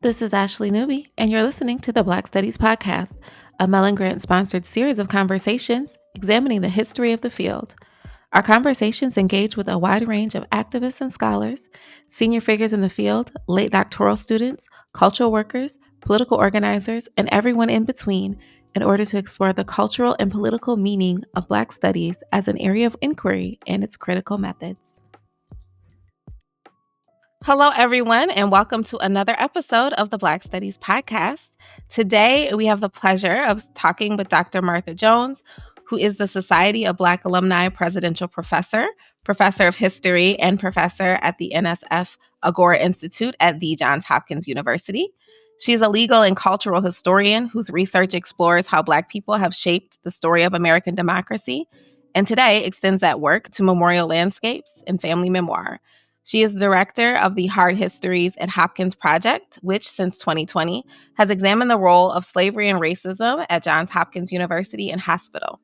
This is Ashley Newby, and you're listening to the Black Studies Podcast, a Mellon Grant sponsored series of conversations examining the history of the field. Our conversations engage with a wide range of activists and scholars, senior figures in the field, late doctoral students, cultural workers, political organizers, and everyone in between in order to explore the cultural and political meaning of Black studies as an area of inquiry and its critical methods. Hello, everyone, and welcome to another episode of the Black Studies Podcast. Today, we have the pleasure of talking with Dr. Martha Jones, who is the Society of Black Alumni Presidential Professor, Professor of History, and Professor at the NSF Agora Institute at the Johns Hopkins University. She is a legal and cultural historian whose research explores how Black people have shaped the story of American democracy, and today extends that work to memorial landscapes and family memoir. She is director of the Hard Histories at Hopkins Project, which since 2020 has examined the role of slavery and racism at Johns Hopkins University and Hospital.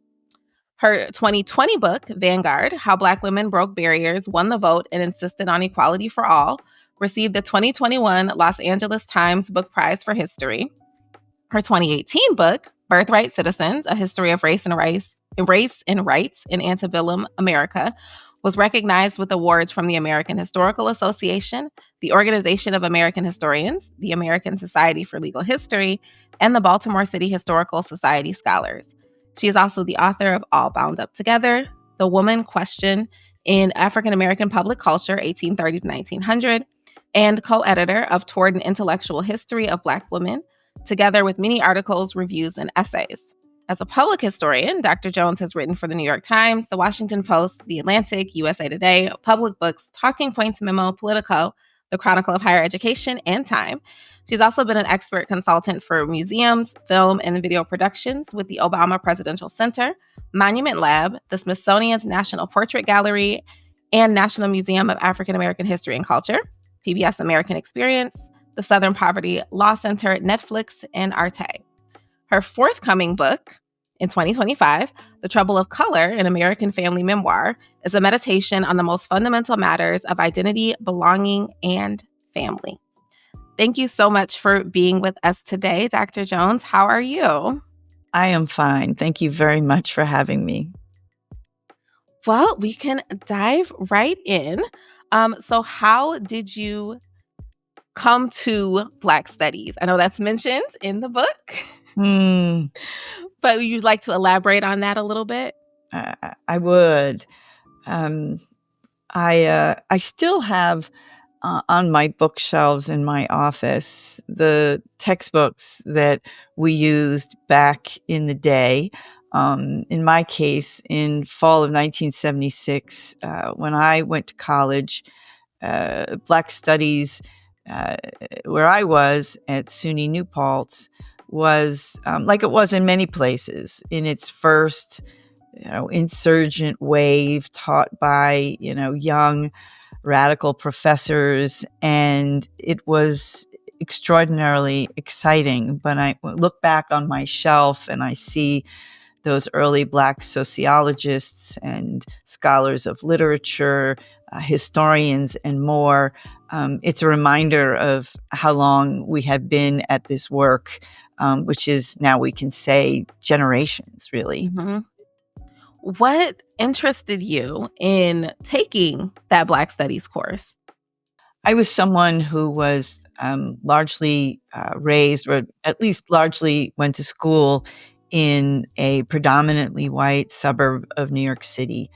Her 2020 book, Vanguard: How Black Women Broke Barriers, Won the Vote, and Insisted on Equality for All, received the 2021 Los Angeles Times Book Prize for History. Her 2018 book, Birthright Citizens: A History of Race and Rights in Antebellum America, was recognized with awards from the American Historical Association, the Organization of American Historians, the American Society for Legal History, and the Baltimore City Historical Society Scholars. She is also the author of All Bound Up Together, The Woman Question in African American Public Culture, 1830 to 1900, and co-editor of Toward an Intellectual History of Black Women, together with many articles, reviews, and essays. As a public historian, Dr. Jones has written for the New York Times, the Washington Post, The Atlantic, USA Today, Public Books, Talking Points Memo, Politico, The Chronicle of Higher Education, and Time. She's also been an expert consultant for museums, film, and video productions with the Obama Presidential Center, Monument Lab, the Smithsonian's National Portrait Gallery, and National Museum of African American History and Culture, PBS American Experience, the Southern Poverty Law Center, Netflix, and Arte. Her forthcoming book in 2025, The Trouble of Color, an American Family Memoir, is a meditation on the most fundamental matters of identity, belonging, and family. Thank you so much for being with us today, Dr. Jones. How are you? I am fine. Thank you very much for having me. Well, we can dive right in. So how did you come to Black Studies? I know that's mentioned in the book. But would you like to elaborate on that a little bit? I would. I still have on my bookshelves in my office the textbooks that we used back in the day. In my case, in fall of 1976, when I went to college, Black Studies, where I was at SUNY New Paltz, was like it was in many places in its first, insurgent wave, taught by, young radical professors, and it was extraordinarily exciting. But I look back on my shelf and I see those early Black sociologists and scholars of literature, historians, and more. It's a reminder of how long we have been at this work, which is now we can say generations, really. Mm-hmm. What interested you in taking that Black Studies course? I was someone who was largely raised, or at least largely went to school in a predominantly white suburb of New York City,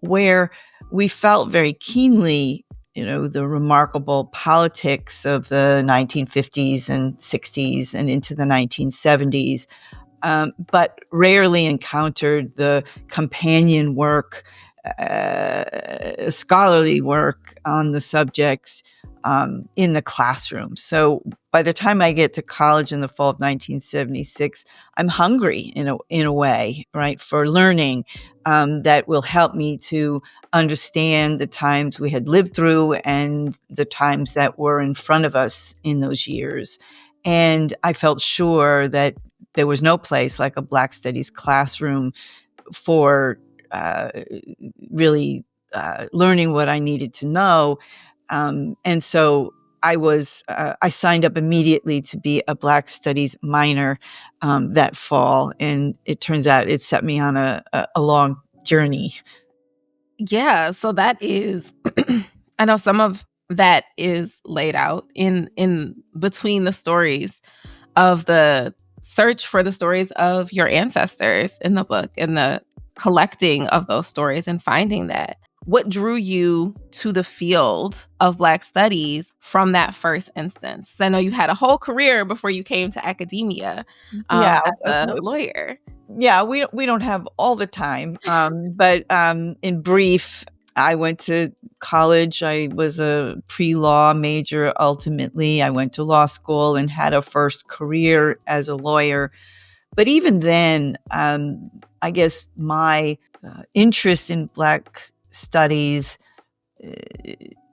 where we felt very keenly, the remarkable politics of the 1950s and 60s and into the 1970s, but rarely encountered the companion work, scholarly work on the subjects in the classroom. So by the time I get to college in the fall of 1976, I'm hungry in a way, right, for learning that will help me to understand the times we had lived through and the times that were in front of us in those years. And I felt sure that there was no place like a Black Studies classroom for really learning what I needed to know. And so I signed up immediately to be a Black Studies minor that fall, and it turns out it set me on a long journey. Yeah, so that is I know some of that is laid out in between the stories of the search for the stories of your ancestors in the book and the collecting of those stories and finding that. What drew you to the field of Black studies from that first instance? I know you had a whole career before you came to academia Yeah, as a lawyer. yeah, we don't have all the time, but in brief, I went to college. I was a pre-law major. Ultimately, I went to law school and had a first career as a lawyer. But even then, I guess my interest in Black studies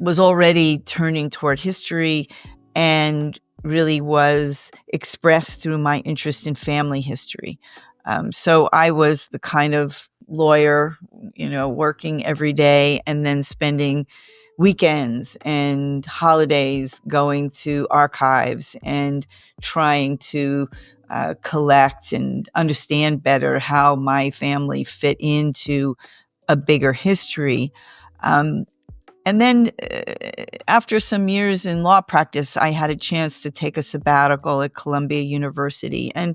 was already turning toward history and really was expressed through my interest in family history. So I was the kind of lawyer, working every day and then spending weekends and holidays going to archives and trying to collect and understand better how my family fit into a bigger history. Um, and then after some years in law practice, I had a chance to take a sabbatical at Columbia University. And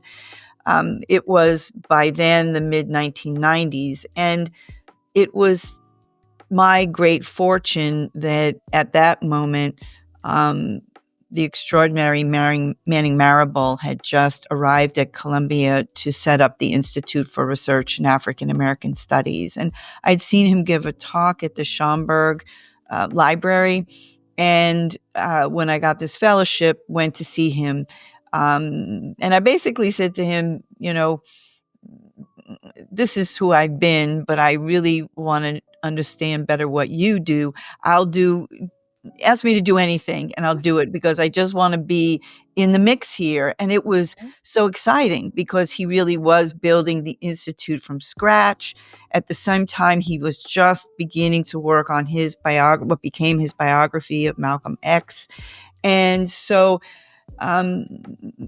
it was by then the mid 1990s. And it was my great fortune that at that moment, um, the extraordinary Manning Marable had just arrived at Columbia to set up the Institute for Research in African American Studies. And I'd seen him give a talk at the Schomburg Library. And when I got this fellowship, went to see him. And I basically said to him, this is who I've been, but I really want to understand better what you do. I'll do Ask me to do anything and I'll do it because I just want to be in the mix here. And it was so exciting because he really was building the institute from scratch. At the same time, he was just beginning to work on his what became his biography of Malcolm X. And so um,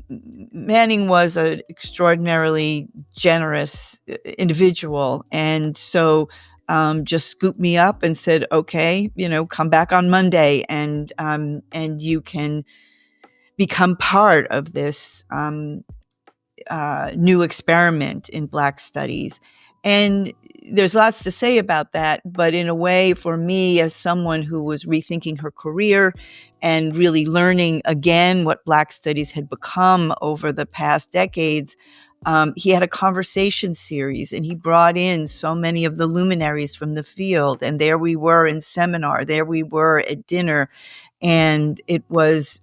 Manning was an extraordinarily generous individual. And so just scooped me up and said, okay, come back on Monday and you can become part of this new experiment in Black studies. And there's lots to say about that, but in a way, for me, as someone who was rethinking her career and really learning again what Black studies had become over the past decades, he had a conversation series and he brought in so many of the luminaries from the field. And there we were in seminar, there we were at dinner. And it was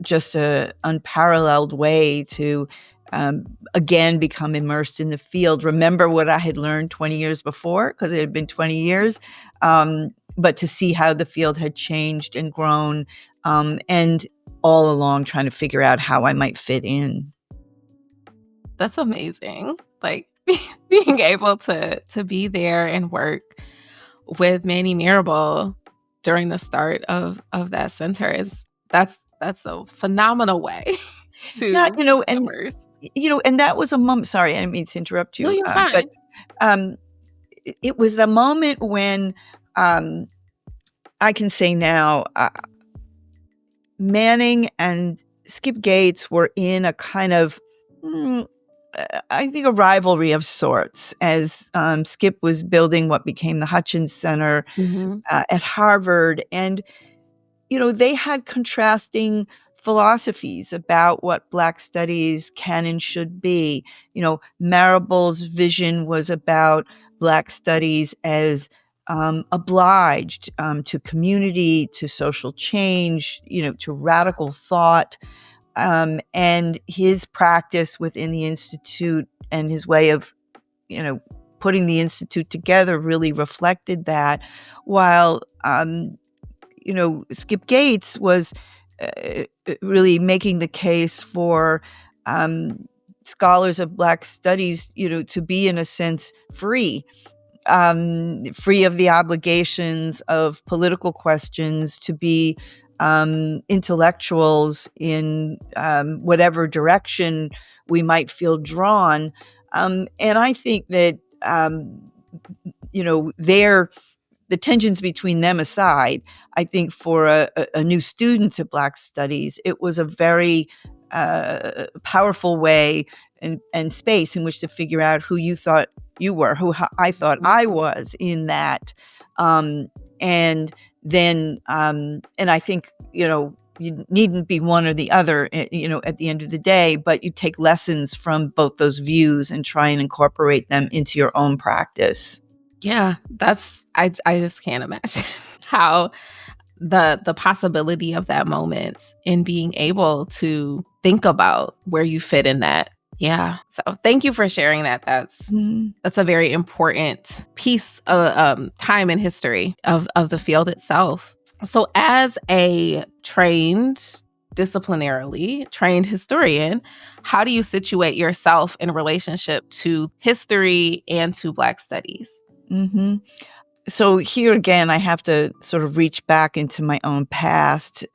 just a unparalleled way to again become immersed in the field, remember what I had learned 20 years before because it had been 20 years, but to see how the field had changed and grown, and all along trying to figure out how I might fit in. That's amazing. Like being able to be there and work with Manny Marable during the start of that center is that's a phenomenal way Yeah, to immerse. and that was a moment. Sorry, I didn't mean to interrupt No, you, you're but fine. um, it was a moment when um, I can say now, Manning and Skip Gates were in a kind of, I think, a rivalry of sorts as Skip was building what became the Hutchins Center Mhm. at Harvard. And, they had contrasting philosophies about what Black studies can and should be. Marable's vision was about Black studies as obliged to community, to social change, to radical thought. And his practice within the Institute and his way of, putting the Institute together really reflected that. While, Skip Gates was really making the case for scholars of Black studies, to be, in a sense, free. free of the obligations of political questions, to be intellectuals in whatever direction we might feel drawn. And I think that, the tensions between them aside, I think for a new student to Black Studies, it was a very powerful way and space in which to figure out who you thought you were, who I thought I was in that. And then, and I think, you needn't be one or the other, at the end of the day, but you take lessons from both those views and try and incorporate them into your own practice. Yeah, I just can't imagine how the possibility of that moment in being able to think about where you fit in that. Yeah. So thank you for sharing that. That's a very important piece of time in history of the field itself. So as a disciplinarily trained historian, how do you situate yourself in relationship to history and to Black studies? Mm-hmm. So here again, I have to sort of reach back into my own past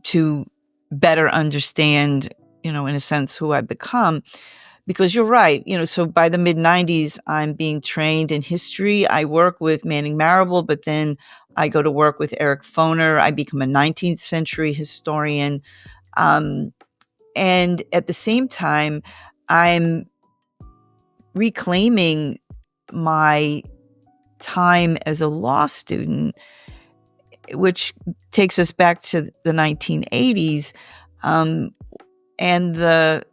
to better understand, in a sense, who I've become. Because you're right, so by the mid-90s, I'm being trained in history. I work with Manning Marable, but then I go to work with Eric Foner. I become a 19th century historian. And at the same time, I'm reclaiming my time as a law student, which takes us back to the 1980s. And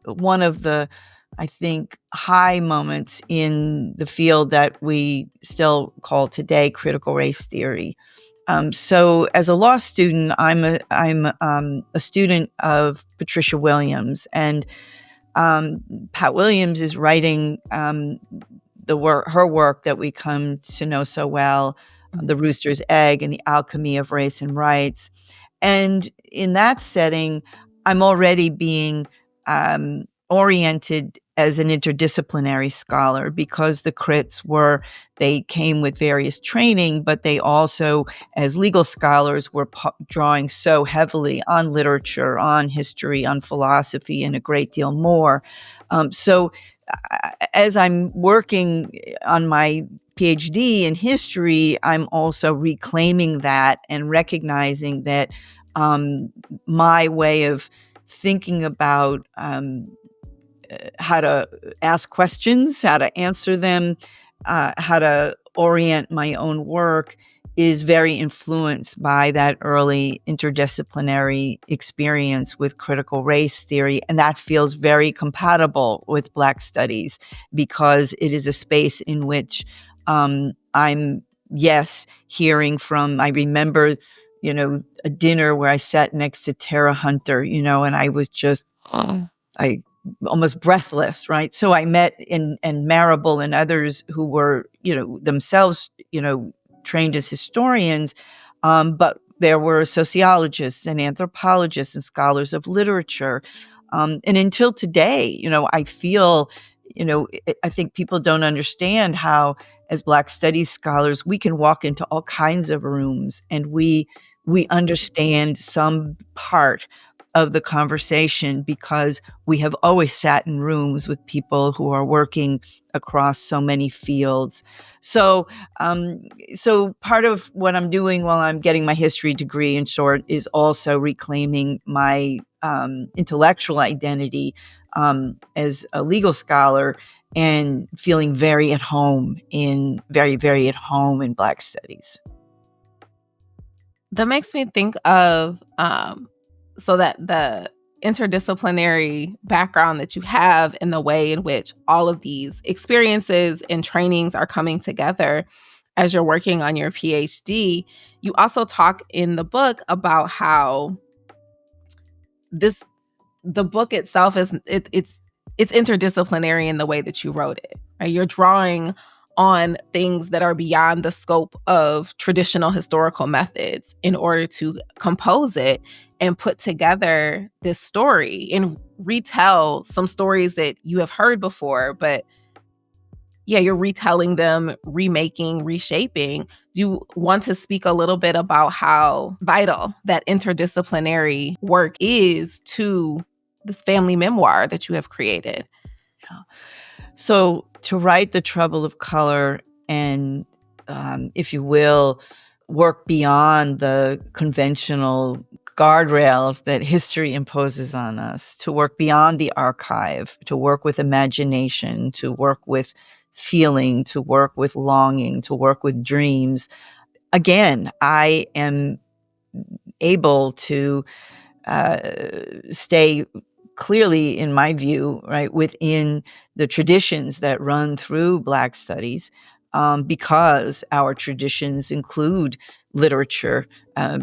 one of the, I think, high moments in the field that we still call today critical race theory. So as a law student, I'm a student of Patricia Williams, and Pat Williams is writing her work that we come to know so well, The Rooster's Egg and the Alchemy of Race and Rights. And in that setting, I'm already being oriented as an interdisciplinary scholar, because the crits they came with various training, but they also, as legal scholars, were drawing so heavily on literature, on history, on philosophy, and a great deal more. So as I'm working on my PhD in history, I'm also reclaiming that and recognizing that my way of thinking about how to ask questions, how to answer them, how to orient my own work is very influenced by that early interdisciplinary experience with critical race theory. And that feels very compatible with Black studies, because it is a space in which I'm, yes, hearing from, I remember, a dinner where I sat next to Tara Hunter, and I was just, I almost breathless, right? So I met and Marable and others who were, themselves, trained as historians, but there were sociologists and anthropologists and scholars of literature. And until today, I feel, I think people don't understand how, as Black studies scholars, we can walk into all kinds of rooms and we understand some part of the conversation because we have always sat in rooms with people who are working across so many fields. So, so part of what I'm doing while I'm getting my history degree, in short, is also reclaiming my intellectual identity as a legal scholar, and feeling very at home in Black studies. That makes me think of so that the interdisciplinary background that you have and the way in which all of these experiences and trainings are coming together as you're working on your PhD. You also talk in the book about how the book itself it's interdisciplinary in the way that you wrote it. Right? You're drawing on things that are beyond the scope of traditional historical methods in order to compose it and put together this story and retell some stories that you have heard before, but yeah, you're retelling them, remaking, reshaping. Do you want to speak a little bit about how vital that interdisciplinary work is to this family memoir that you have created? Yeah. So to write The Trouble of Color and, if you will, work beyond the conventional guardrails that history imposes on us, to work beyond the archive, to work with imagination, to work with feeling, to work with longing, to work with dreams. Again, I am able to uh, stay clearly, in my view, right, within the traditions that run through Black studies, because our traditions include literature,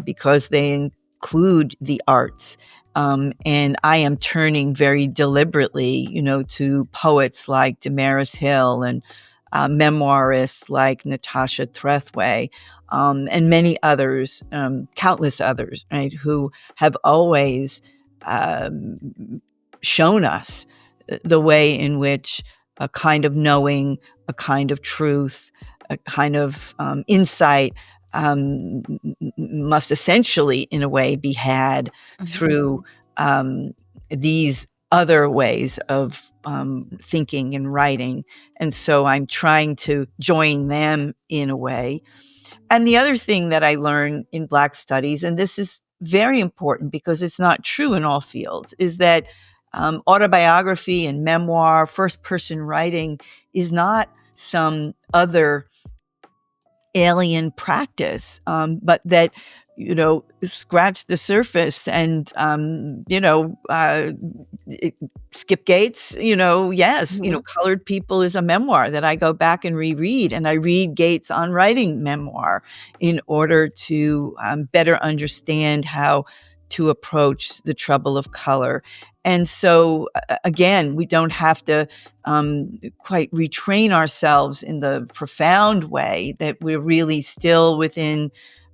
because they include the arts. And I am turning very deliberately, to poets like Damaris Hill and memoirists like Natasha Trethewey, and many others, countless others, right, who have always shown us the way in which a kind of knowing, a kind of truth, a kind of insight must essentially, in a way, be had Mhm. through these other ways of thinking and writing. And so I'm trying to join them in a way. And the other thing that I learned in Black studies, and this is very important because it's not true in all fields, is that autobiography and memoir, first person writing, is not some other alien practice, but that, scratch the surface and, Skip Gates, yes, Mhm. Colored People is a memoir that I go back and reread, and I read Gates on writing memoir in order to better understand how to approach the trouble of color. And so, again, we don't have to quite retrain ourselves in the profound way that we're really still within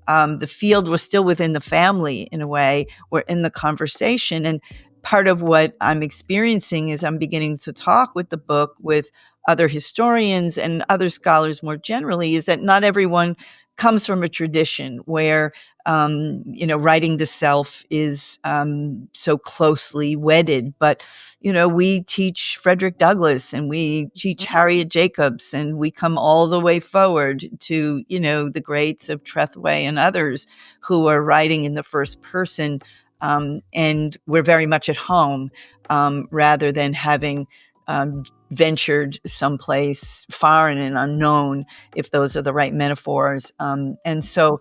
the field, we're still within the family in a way, we're in the conversation. And part of what I'm experiencing is I'm beginning to talk with the book with other historians and other scholars more generally, is that not everyone comes from a tradition where writing the self is so closely wedded. But we teach Frederick Douglass and we teach Mhm. Harriet Jacobs, and we come all the way forward to the greats of Trethewey and others who are writing in the first person, and we're very much at home, rather than having ventured someplace foreign and unknown, if those are the right metaphors. And so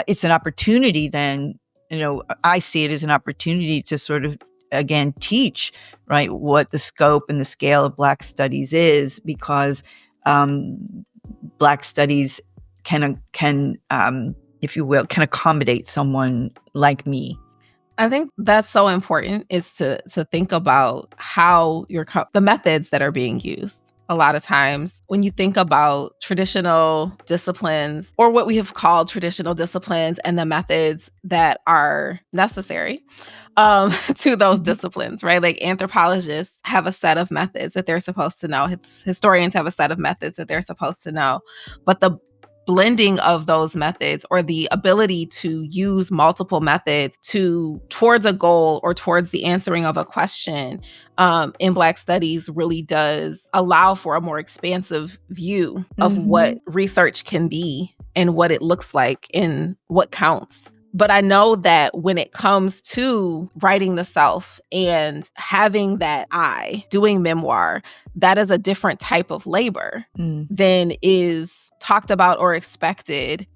it's an opportunity then, I see it as an opportunity to sort of, again, teach, right, what the scope and the scale of Black studies is, because Black studies can, if you will, can accommodate someone like me. I think that's so important, is to think about how the methods that are being used. A lot of times when you think about traditional disciplines, or what we have called traditional disciplines, and the methods that are necessary to those Mhm. disciplines, right? Like anthropologists have a set of methods that they're supposed to know. Historians have a set of methods that they're supposed to know. But the blending of those methods, or the ability to use multiple methods towards a goal or towards the answering of a question, in Black studies, really does allow for a more expansive view of what Mhm. research can be and what it looks like and what counts. But I know that when it comes to writing the self and having that doing memoir, that is a different type of labor Mm. than is talked about or expected,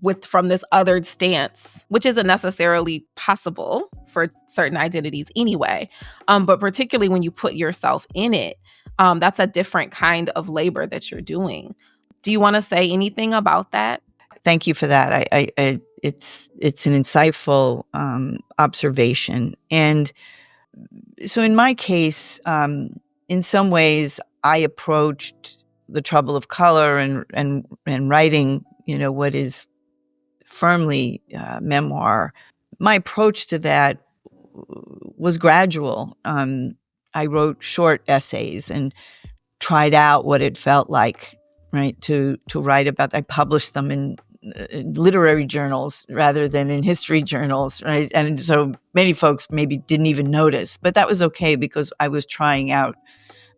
with from this othered stance, which isn't necessarily possible for certain identities anyway. But particularly when you put yourself in it, that's a different kind of labor that you're doing. Do you want to say anything about that? Thank you for that. It's an insightful observation. And so, in my case, in some ways, I approached the trouble of color and writing, what is firmly memoir. My approach to that was gradual. I wrote short essays and tried out what it felt like, right, to write about. I published them in literary journals rather than in history journals, right? And so many folks maybe didn't even notice, but that was okay because I was trying out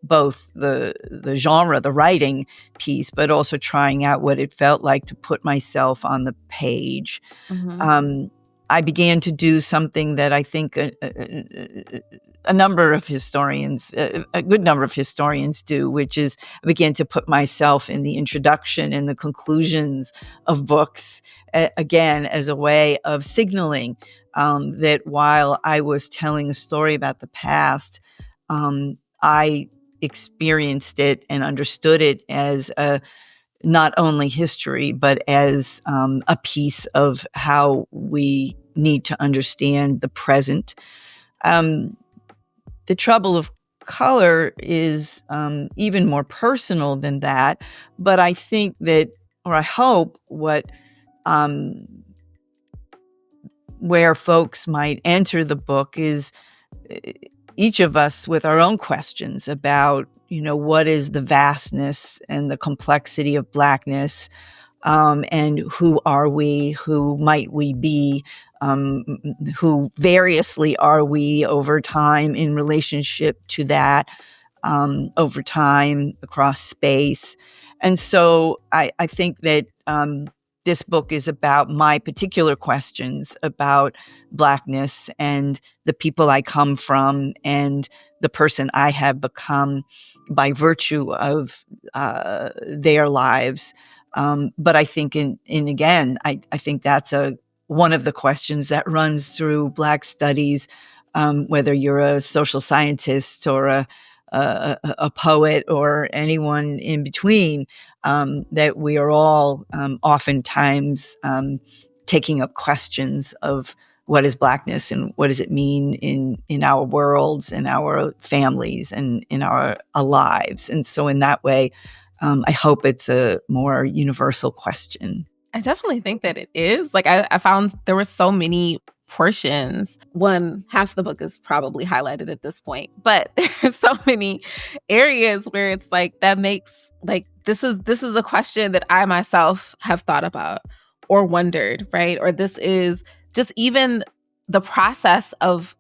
both the genre, the writing piece, but also trying out what it felt like to put myself on the page. Mhm. I began to do something that I think a number of historians, a good number of historians do, which is I began to put myself in the introduction and the conclusions of books, again, as a way of signaling that while I was telling a story about the past, I experienced it and understood it as not only history, but as a piece of how we need to understand the present. Um, the trouble of color is even more personal than that. But I think that, or I hope, um, where folks might enter the book is each of us with our own questions about, what is the vastness and the complexity of Blackness, and who are we? Who might we be? Um, who variously are we over time in relationship to that, over time across space? And so I think that this book is about my particular questions about Blackness and the people I come from and the person I have become by virtue of their lives. But I think I think that's one of the questions that runs through Black studies, whether you're a social scientist or a poet or anyone in between, that we are all oftentimes taking up questions of what is Blackness and what does it mean in our worlds, in our families, and in our lives. And so in that way, I hope it's a more universal question. I definitely think that it is. Like I found there were so many portions. One half the book is probably highlighted at this point, but there's so many areas where it's like that makes like this is a question that I myself have thought about or wondered, right? Or this is just even the process of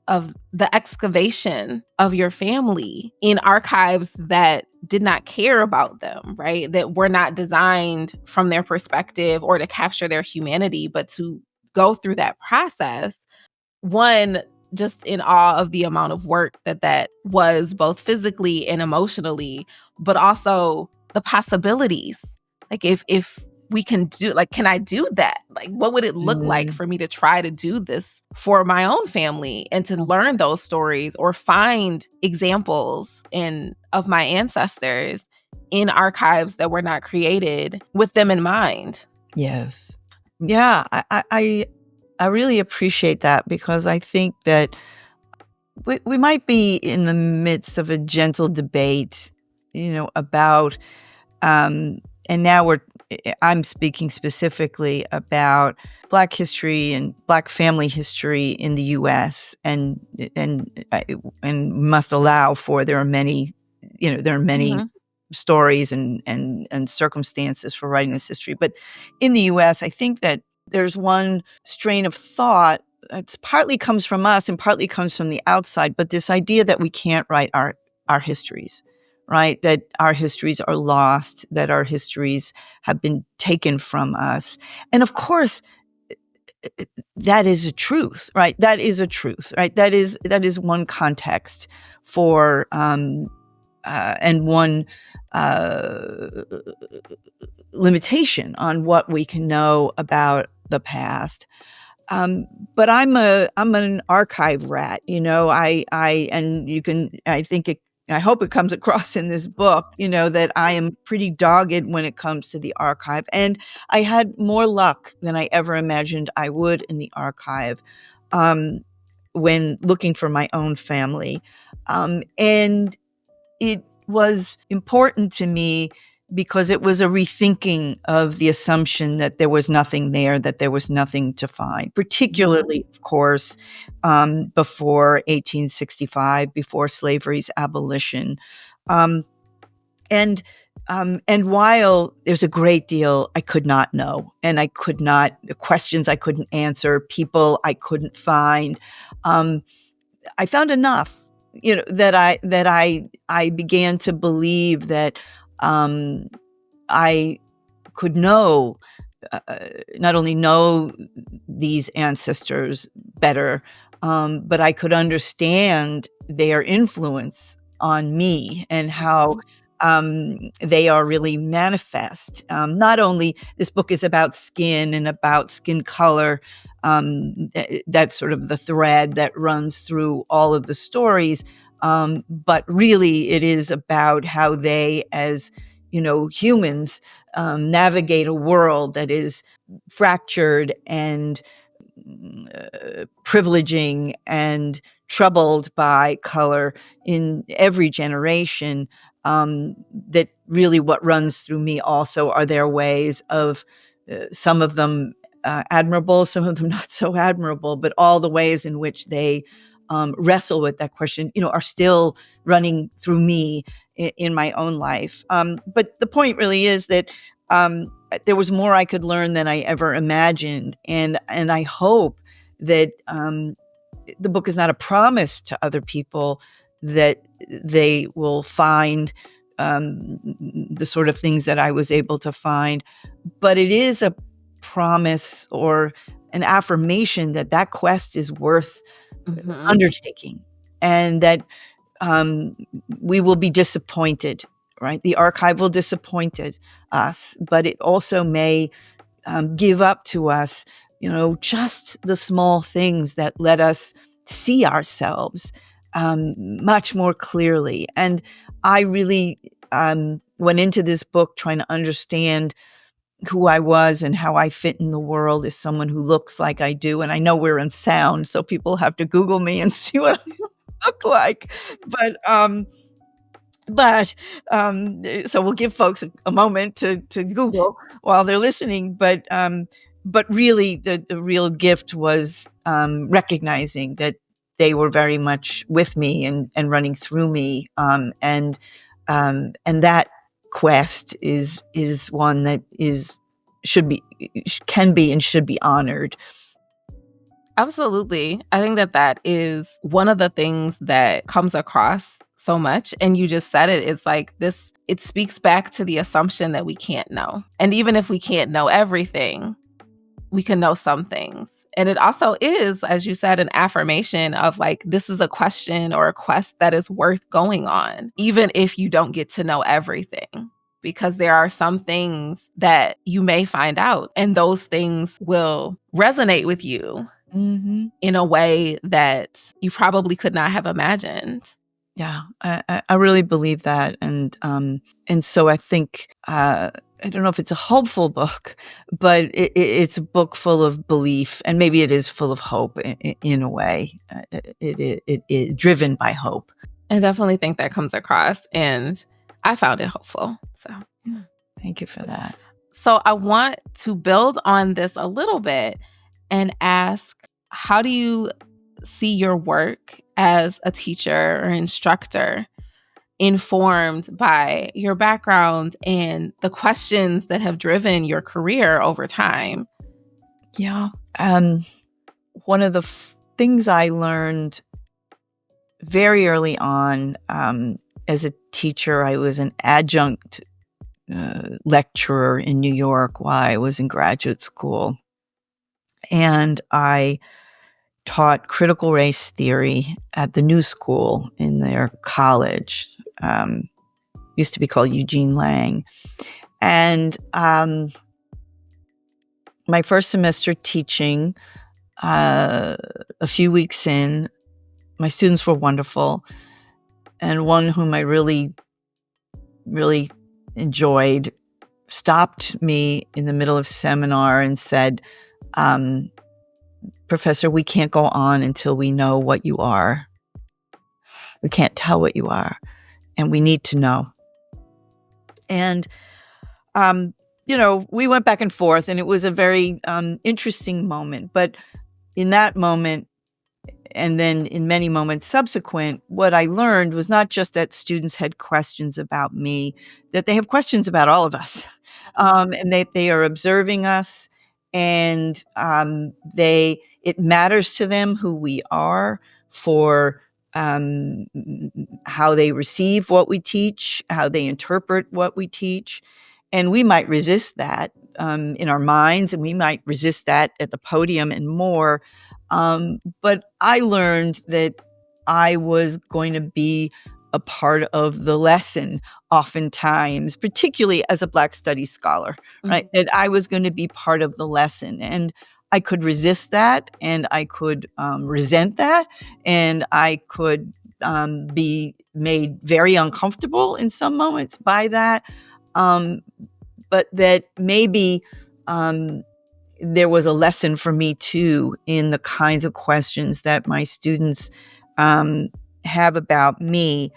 the excavation of your family in archives that did not care about them, right? That were not designed from their perspective or to capture their humanity, but to go through that process. One, just in awe of the amount of work that was both physically and emotionally, but also the possibilities. Like if we can do, like, can I do that? Like, what would it look like Mm. for me to try to do this for my own family and to learn those stories or find examples in of my ancestors in archives that were not created with them in mind? Yes. Yeah, I really appreciate that because I think that we might be in the midst of a gentle debate, about, um, and now I'm speaking specifically about Black history and Black family history in the U.S. And must allow for there are many Mhm. stories and circumstances for writing this history. But in the U.S., I think that there's one strain of thought. It's partly comes from us and partly comes from the outside, but this idea that we can't write our histories, right? That our histories are lost, that our histories have been taken from us. And of course, that is a truth, right? That is a truth, right? That is one context for and one uh, limitation on what we can know about the past. Um, but I'm an archive rat, and you can I think it I hope it comes across in this book, that I am pretty dogged when it comes to the archive. And I had more luck than I ever imagined I would in the archive, um, when looking for my own family. And it was important to me because it was a rethinking of the assumption that there was nothing there, that there was nothing to find, particularly, of course, before 1865, before slavery's abolition. Um, And while there's a great deal I could not know, and questions I couldn't answer, people I couldn't find, I found enough, that I began to believe that I could not only know these ancestors better, but I could understand their influence on me and how they are really manifest. Not only this book is about skin and about skin color, that's sort of the thread that runs through all of the stories, but really it is about how they, as humans, navigate a world that is fractured and privileging and troubled by color in every generation. That really what runs through me also are their ways of, some of them admirable, some of them not so admirable, but all the ways in which they wrestle with that question, are still running through me in my own life. But the point really is that there was more I could learn than I ever imagined, and I hope that the book is not a promise to other people that they will find the sort of things that I was able to find, but it is a promise or an affirmation that that quest is worth undertaking, and that we will be disappointed, right? The archive will disappoint us, but it also may give up to us, just the small things that let us see ourselves much more clearly. And I really went into this book trying to understand who I was and how I fit in the world as someone who looks like I do. And I know we're in sound, so people have to Google me and see what I look like. But so we'll give folks a moment to Google while they're listening. But really, the real gift was recognizing that they were very much with me and running through me, and that quest is one that can be and should be honored. Absolutely. I think that is one of the things that comes across so much. And you just said it. It's like this, it speaks back to the assumption that we can't know. And even if we can't know everything, we can know some things. And it also is, as you said, an affirmation of like, this is a question or a quest that is worth going on, even if you don't get to know everything. Because there are some things that you may find out, and those things will resonate with you in a way that you probably could not have imagined. Yeah, I really believe that, and so I think I don't know if it's a hopeful book, but it's a book full of belief, and maybe it is full of hope in a way. It is driven by hope. I definitely think that comes across, and I found it hopeful. So, thank you for that. So I want to build on this a little bit and ask, how do you see your work as a teacher or instructor informed by your background and the questions that have driven your career over time? Yeah. One of the things I learned very early on as a teacher, I was an adjunct lecturer in New York while I was in graduate school. And I taught critical race theory at the New School in their college. Used to be called Eugene Lang. And my first semester teaching, a few weeks in, my students were wonderful. And one whom I really, really enjoyed stopped me in the middle of seminar and said, "Professor, we can't go on until we know what you are. We can't tell what you are, and we need to know." And, we went back and forth, and it was a very interesting moment. But in that moment, and then in many moments subsequent, what I learned was not just that students had questions about me, that they have questions about all of us, and they are observing us, and it matters to them who we are for um, how they receive what we teach, how they interpret what we teach, and we might resist that in our minds, and we might resist that at the podium and more. But I learned that I was going to be a part of the lesson oftentimes, particularly as a Black Studies scholar, right? That I was going to be part of the lesson. And I could resist that, and I could resent that, and I could be made very uncomfortable in some moments by that. But that maybe there was a lesson for me too in the kinds of questions that my students have about me.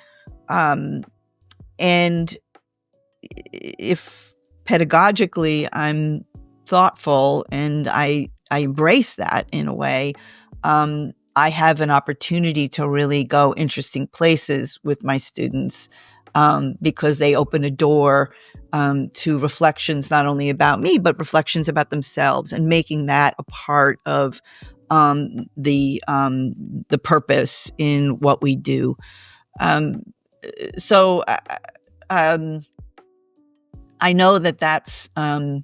And if pedagogically I'm thoughtful and I embrace that in a way, I have an opportunity to really go interesting places with my students because they open a door to reflections not only about me, but reflections about themselves, and making that a part of the purpose in what we do. Um, so I know that that's I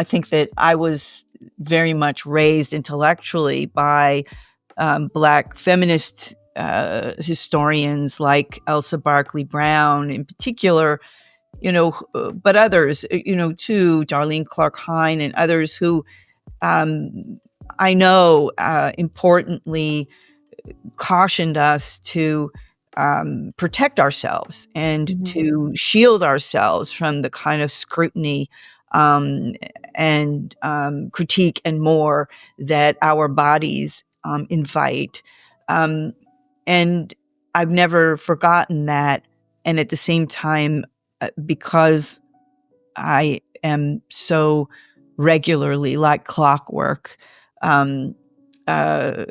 think that I was very much raised intellectually by Black feminist historians like Elsa Barkley Brown in particular, but others, too, Darlene Clark Hine and others who I know importantly cautioned us to protect ourselves and to shield ourselves from the kind of scrutiny um, and critique and more that our bodies invite. Um, and I've never forgotten that. And at the same time, because I am so regularly, like clockwork, um, uh,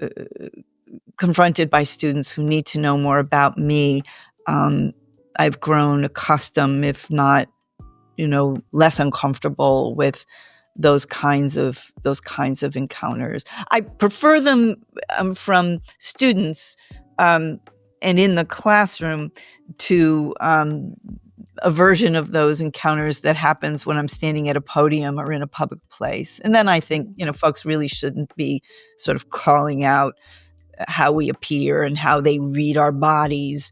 confronted by students who need to know more about me, I've grown accustomed, if not, less uncomfortable with those kinds of encounters. I prefer them from students and in the classroom to a version of those encounters that happens when I'm standing at a podium or in a public place. And then I think, folks really shouldn't be sort of calling out how we appear and how they read our bodies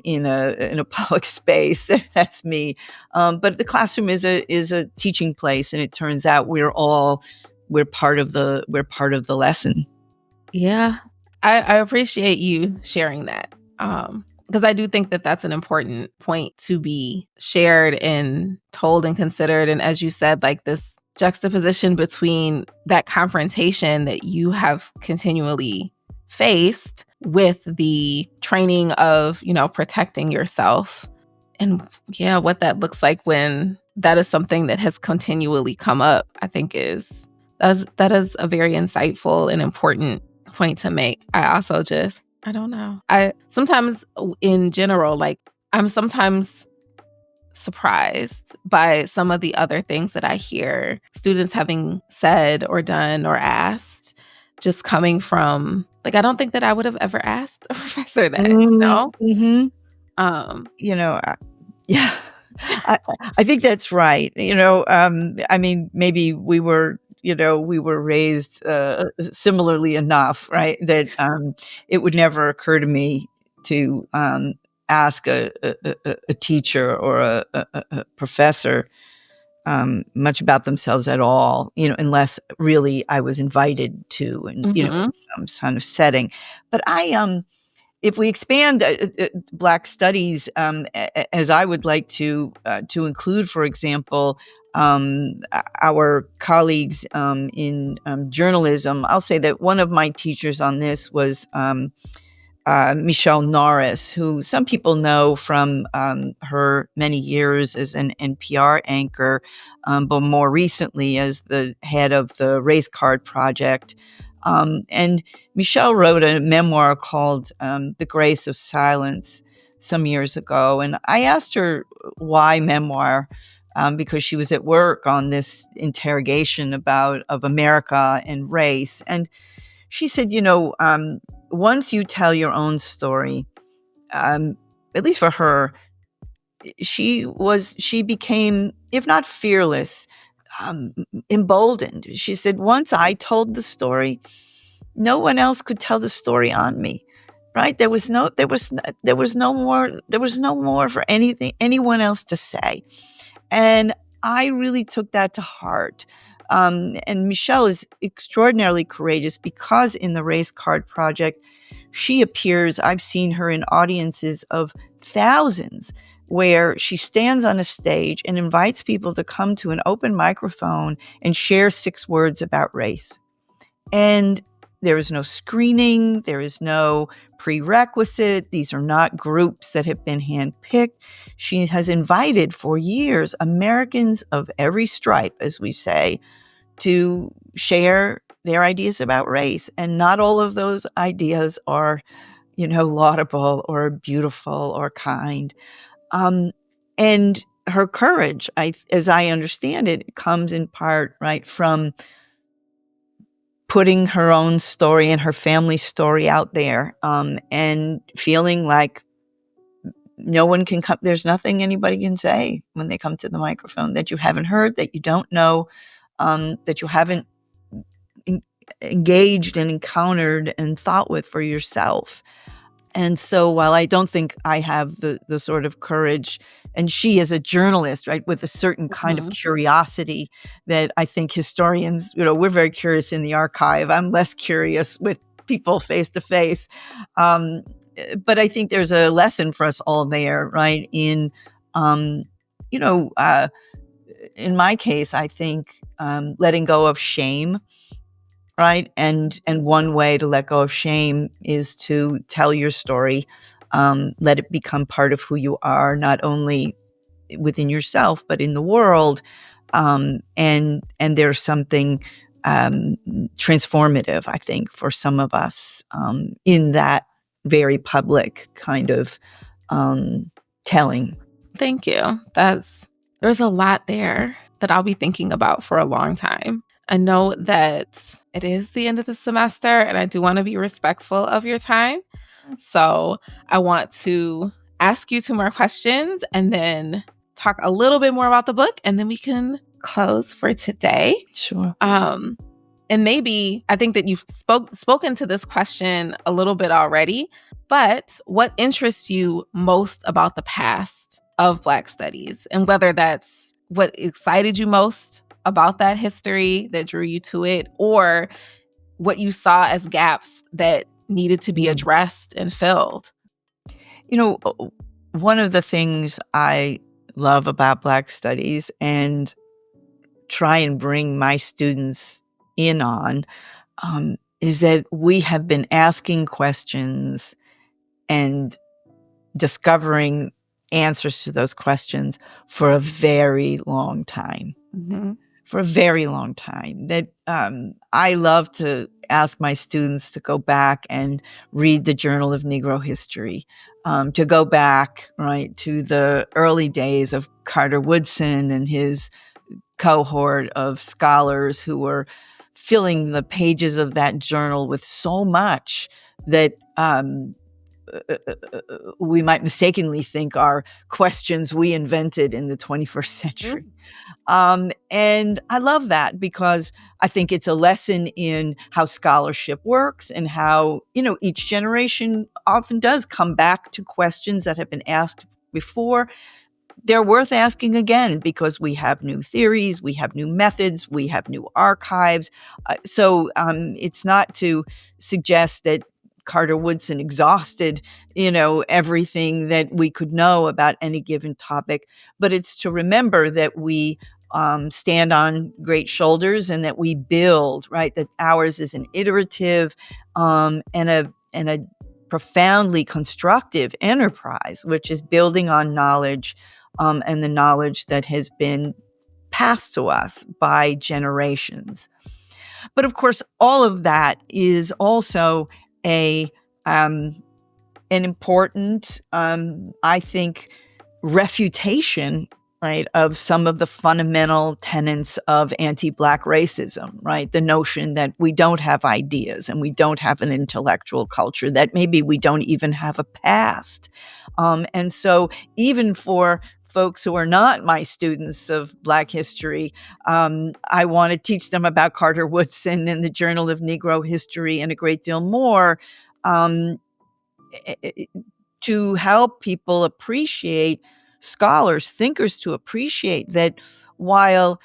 in a public space. That's me. But the classroom is a teaching place, and it turns out we're part of the lesson. Yeah, I appreciate you sharing that, because I do think that that's an important point to be shared and told and considered. And as you said, like this juxtaposition between that confrontation that you have continually faced with the training of, protecting yourself, and yeah, what that looks like when that is something that has continually come up, I think that is a very insightful and important point to make. I also I don't know. I sometimes in general, like I'm sometimes surprised by some of the other things that I hear students having said or done or asked, just coming from, like, I don't think that I would have ever asked a professor that, Mm-hmm. Um, Yeah, I think that's right. I mean, maybe we were raised similarly enough, right? That it would never occur to me to ask a teacher or a professor much about themselves at all, unless really I was invited to, and mhm. in some kind of setting. But if we expand Black studies, as I would like to include, for example, our colleagues in journalism, I'll say that one of my teachers on this was Michelle Norris, who some people know from her many years as an NPR anchor, but more recently as the head of the Race Card Project. And Michelle wrote a memoir called The Grace of Silence some years ago. And I asked her why memoir, because she was at work on this interrogation of America and race. And she said, once you tell your own story, at least for her, she became, if not fearless, um, emboldened. She said, once I told the story, no one else could tell the story on me. Right? There was no more for anyone else to say. And I really took that to heart. And Michelle is extraordinarily courageous because in the Race Card Project, she appears, I've seen her in audiences of thousands where she stands on a stage and invites people to come to an open microphone and share 6 words about race. And there is no screening, there is no prerequisite. These are not groups that have been handpicked. She has invited for years Americans of every stripe, as we say, to share their ideas about race. And not all of those ideas are, laudable or beautiful or kind. And her courage, as I understand it, comes in part, right, from putting her own story and her family's story out there, and feeling like no one can come. There's nothing anybody can say when they come to the microphone that you haven't heard, that you don't know, that you haven't engaged and encountered and thought with for yourself. And so while I don't think I have the sort of courage, and she is a journalist, right, with a certain kind of curiosity that I think historians, we're very curious in the archive. I'm less curious with people face to face. But I think there's a lesson for us all there, right? In my case, I think letting go of shame. Right. And one way to let go of shame is to tell your story, let it become part of who you are, not only within yourself, but in the world. And there's something transformative, I think, for some of us in that very public kind of telling. Thank you. There's a lot there that I'll be thinking about for a long time. I know that it is the end of the semester and I do want to be respectful of your time. So I want to ask you 2 more questions and then talk a little bit more about the book, and then we can close for today. Sure. And maybe I think that you've spoken to this question a little bit already, but what interests you most about the past of Black Studies, and whether that's what excited you most about that history that drew you to it, or what you saw as gaps that needed to be addressed and filled? One of the things I love about Black Studies and try and bring my students in on is that we have been asking questions and discovering answers to those questions for a very long time. Mm-hmm. For a very long time. That I love to ask my students to go back and read the Journal of Negro History, to go back, right, to the early days of Carter Woodson and his cohort of scholars who were filling the pages of that journal with so much that we might mistakenly think are questions we invented in the 21st century. And I love that because I think it's a lesson in how scholarship works and how, each generation often does come back to questions that have been asked before. They're worth asking again because we have new theories, we have new methods, we have new archives. So it's not to suggest that Carter Woodson exhausted, everything that we could know about any given topic, but it's to remember that we stand on great shoulders and that we build, right? That ours is an iterative and a profoundly constructive enterprise, which is building on knowledge and the knowledge that has been passed to us by generations. But of course, all of that is also a an important, I think, refutation, right, of some of the fundamental tenets of anti-Black racism, right? The notion that we don't have ideas and we don't have an intellectual culture, that maybe we don't even have a past. And so even for folks who are not my students of Black history, I want to teach them about Carter Woodson and the Journal of Negro History and a great deal more. Um, to help people appreciate, scholars, thinkers, to appreciate that while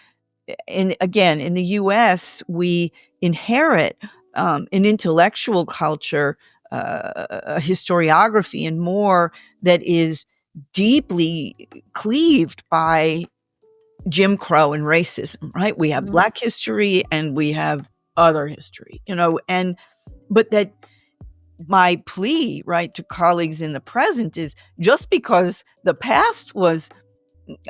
in the US, we inherit an intellectual culture, a historiography, and more that is deeply cleaved by Jim Crow and racism, right? We have Black history and we have other history, and but that my plea, right, to colleagues in the present is just because the past was,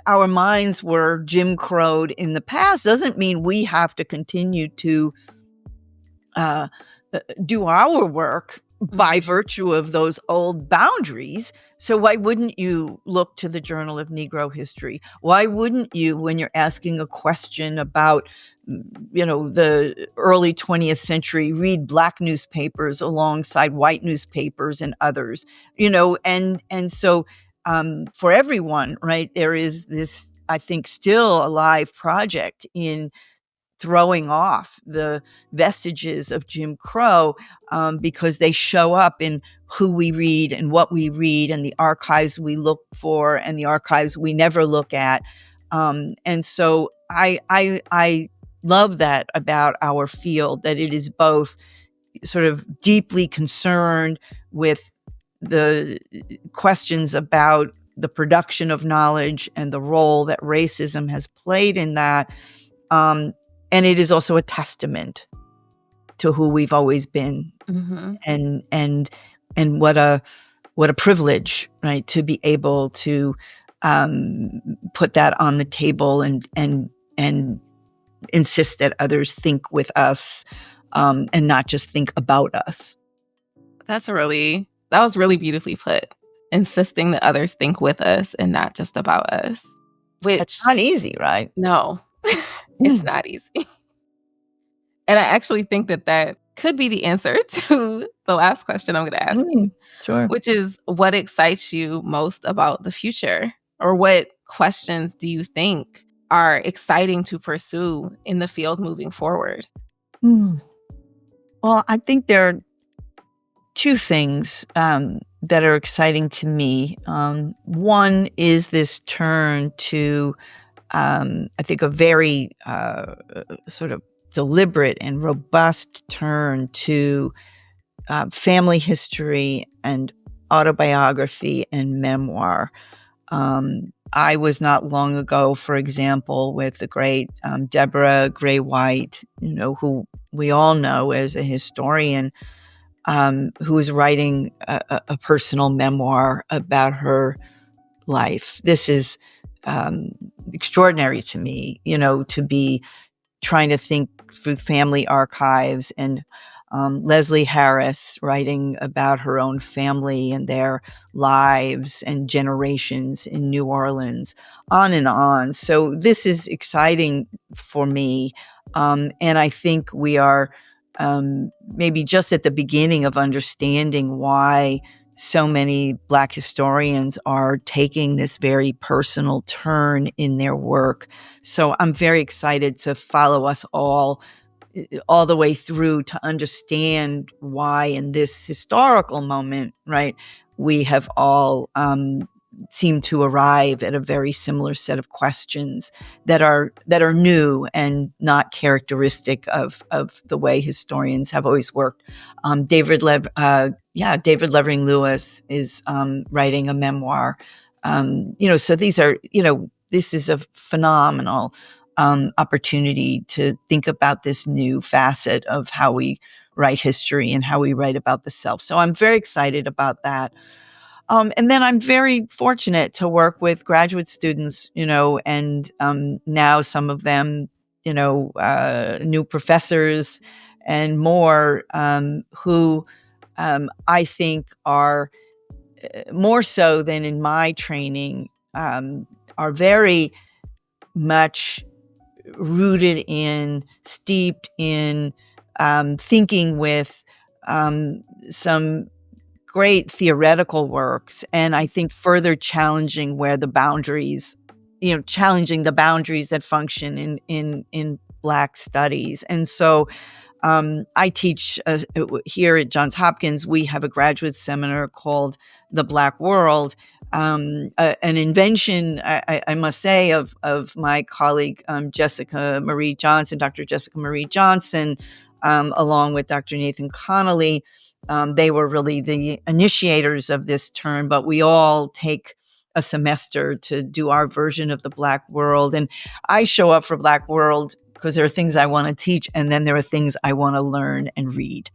our minds were Jim Crowed in the past, doesn't mean we have to continue to uh, do our work by virtue of those old boundaries. So why wouldn't you look to the Journal of Negro History? Why wouldn't you, when you're asking a question about, the early 20th century, read Black newspapers alongside white newspapers and others, and so for everyone, right, there is this, I think, still a live project in throwing off the vestiges of Jim Crow, because they show up in who we read and what we read and the archives we look for and the archives we never look at. And so I love that about our field, that it is both sort of deeply concerned with the questions about the production of knowledge and the role that racism has played in that. And it is also a testament to who we've always been, and what a privilege, right, to be able to put that on the table and insist that others think with us, and not just think about us. That was really beautifully put. Insisting that others think with us and not just about us. Which, it's not easy, right? No, it's not easy. And I actually think that could be the answer to the last question I'm going to ask you. Sure. Which is, what excites you most about the future? Or what questions do you think are exciting to pursue in the field moving forward? Well, I think there are two things that are exciting to me. One is this turn to, I think, a very sort of deliberate and robust turn to family history and autobiography and memoir. I was not long ago, for example, with the great Deborah Gray White, who we all know as a historian, who was writing a personal memoir about her life. This is extraordinary to me, to be trying to think through family archives, and Leslie Harris writing about her own family and their lives and generations in New Orleans, on and on. So this is exciting for me. And I think we are maybe just at the beginning of understanding why so many Black historians are taking this very personal turn in their work. So I'm very excited to follow us all the way through to understand why in this historical moment, right, we have all seem to arrive at a very similar set of questions that are new and not characteristic of the way historians have always worked. David Levering Lewis is writing a memoir. So these are, this is a phenomenal opportunity to think about this new facet of how we write history and how we write about the self. So I'm very excited about that. And then I'm very fortunate to work with graduate students, and now some of them new professors and more, who I think are more so than in my training, are very much steeped in thinking with some great theoretical works, and I think further challenging challenging the boundaries that function in Black studies. And so I teach here at Johns Hopkins. We have a graduate seminar called The Black World, an invention, I must say, of my colleague Jessica Marie Johnson, Dr. Jessica Marie Johnson, along with Dr. Nathan Connolly. They were really the initiators of this term, but we all take a semester to do our version of the Black World. And I show up for Black World because there are things I want to teach, and then there are things I want to learn and read.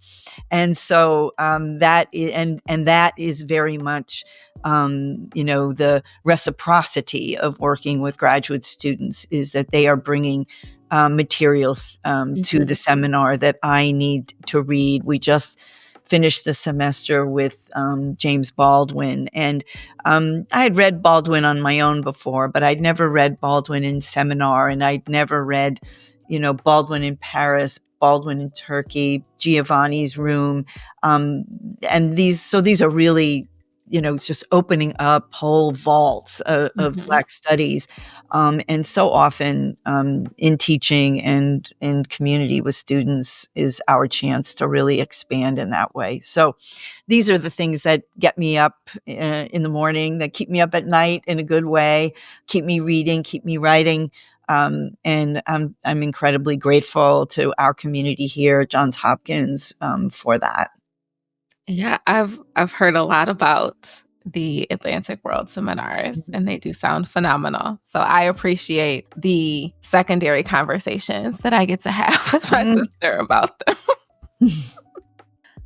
And so that is very much the reciprocity of working with graduate students, is that they are bringing materials to the seminar that I need to read. We just finished the semester with James Baldwin, and I had read Baldwin on my own before, but I'd never read Baldwin in seminar, and I'd never read Baldwin in Paris, Baldwin in Turkey, Giovanni's Room. And these are really, it's just opening up whole vaults of Black studies. And so often in teaching and in community with students is our chance to really expand in that way. So these are the things that get me up in the morning, that keep me up at night in a good way, keep me reading, keep me writing. And I'm incredibly grateful to our community here at Johns Hopkins for that. Yeah, I've heard a lot about the Atlantic World seminars, and they do sound phenomenal. So I appreciate the secondary conversations that I get to have with my sister about them.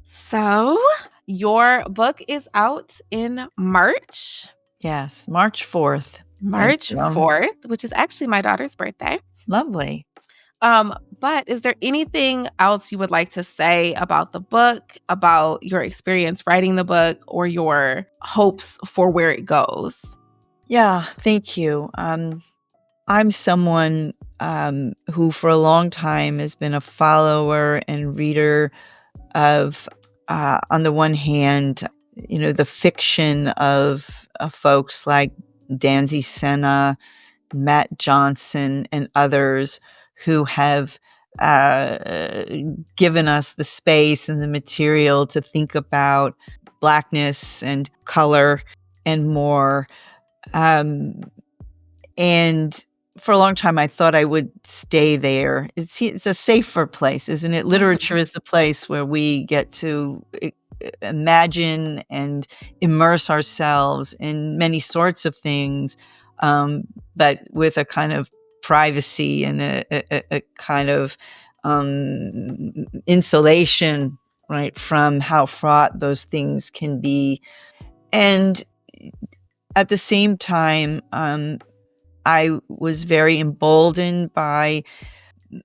So your book is out in March. Yes, March 4th. March 4th, which is actually my daughter's birthday. Lovely. But is there anything else you would like to say about the book, about your experience writing the book, or your hopes for where it goes? Yeah, thank you. I'm someone who for a long time has been a follower and reader of, on the one hand, the fiction of folks like Danzy Senna, Matt Johnson, and others who have given us the space and the material to think about Blackness and color and more. And for a long time, I thought I would stay there. It's a safer place, isn't it? Literature is the place where we get to imagine and immerse ourselves in many sorts of things, but with a kind of privacy and a kind of insulation, right, from how fraught those things can be. And at the same time, I was very emboldened by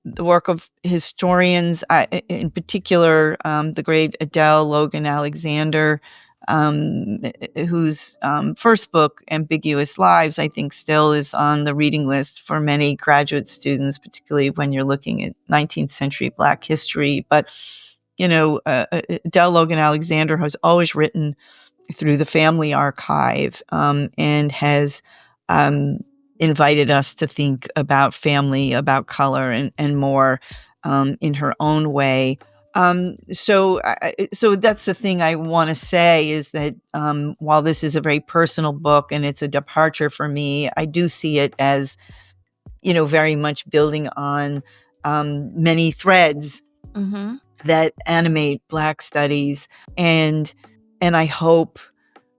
the work of historians, in particular, the great Adele Logan Alexander, whose first book, Ambiguous Lives, I think still is on the reading list for many graduate students, particularly when you're looking at 19th century Black history. But, Adele Logan Alexander has always written through the family archive, and has invited us to think about family, about color, and more in her own way. So that's the thing I want to say, is that while this is a very personal book and it's a departure for me, I do see it as, very much building on many threads that animate Black studies. And I hope,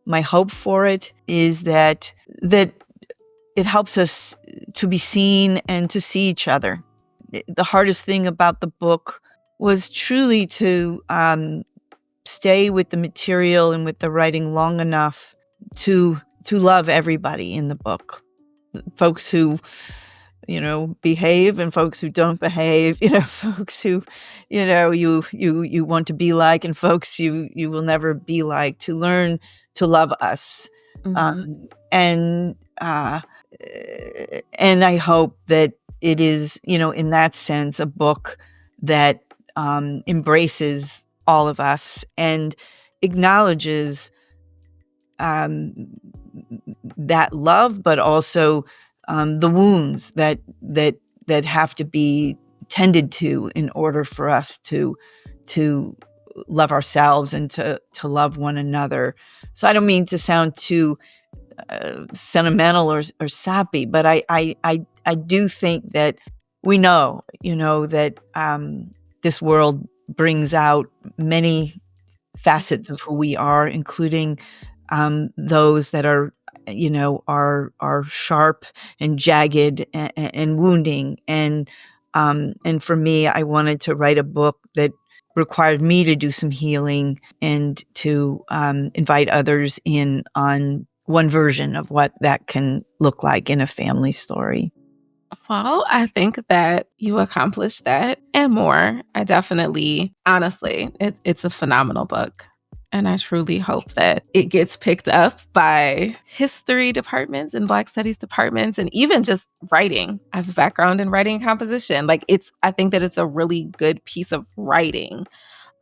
my hope for it is that it helps us to be seen and to see each other. The hardest thing about the book was truly to stay with the material and with the writing long enough to love everybody in the book. Folks who behave and folks who don't behave, folks who, you want to be like, and folks you will never be like, to learn to love us. Mhm. And and I hope that it is, in that sense, a book that embraces all of us and acknowledges um, that love, but also the wounds that have to be tended to in order for us to love ourselves and to love one another. So I don't mean to sound too sentimental or sappy, but I do think that we know, that this world brings out many facets of who we are, including those that are, are sharp and jagged and wounding. And for me, I wanted to write a book that required me to do some healing and to invite others in on one version of what that can look like in a family story. Well, I think that you accomplished that and more. I definitely, honestly, it's a phenomenal book. And I truly hope that it gets picked up by history departments and Black studies departments, and even just writing. I have a background in writing and composition. I think that it's a really good piece of writing,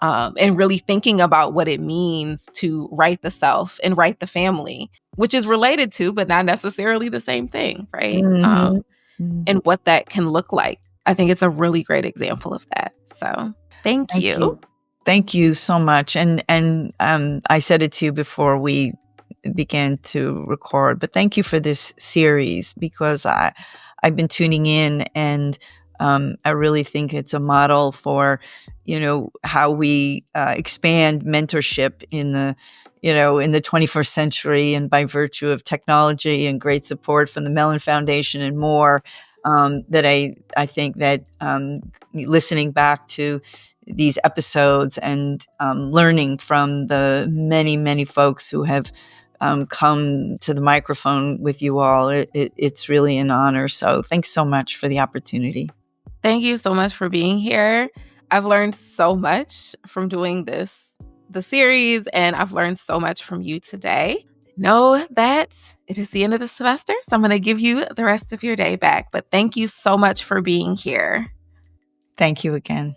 and really thinking about what it means to write the self and write the family, which is related to, but not necessarily the same thing, right? Mhm. And what that can look like. I think it's a really great example of that. So thank Thank you. you. Thank you so much. And I said it to you before we began to record, but thank you for this series, because I've been tuning in, and I really think it's a model for, how we expand mentorship in the 21st century, and by virtue of technology and great support from the Mellon Foundation and more. That I think that listening back to these episodes and learning from the many, many folks who have come to the microphone with you all, it's really an honor. So thanks so much for the opportunity. Thank you so much for being here. I've learned so much from doing the series, and I've learned so much from you today. Know that it is the end of the semester, so I'm going to give you the rest of your day back. But thank you so much for being here. Thank you again.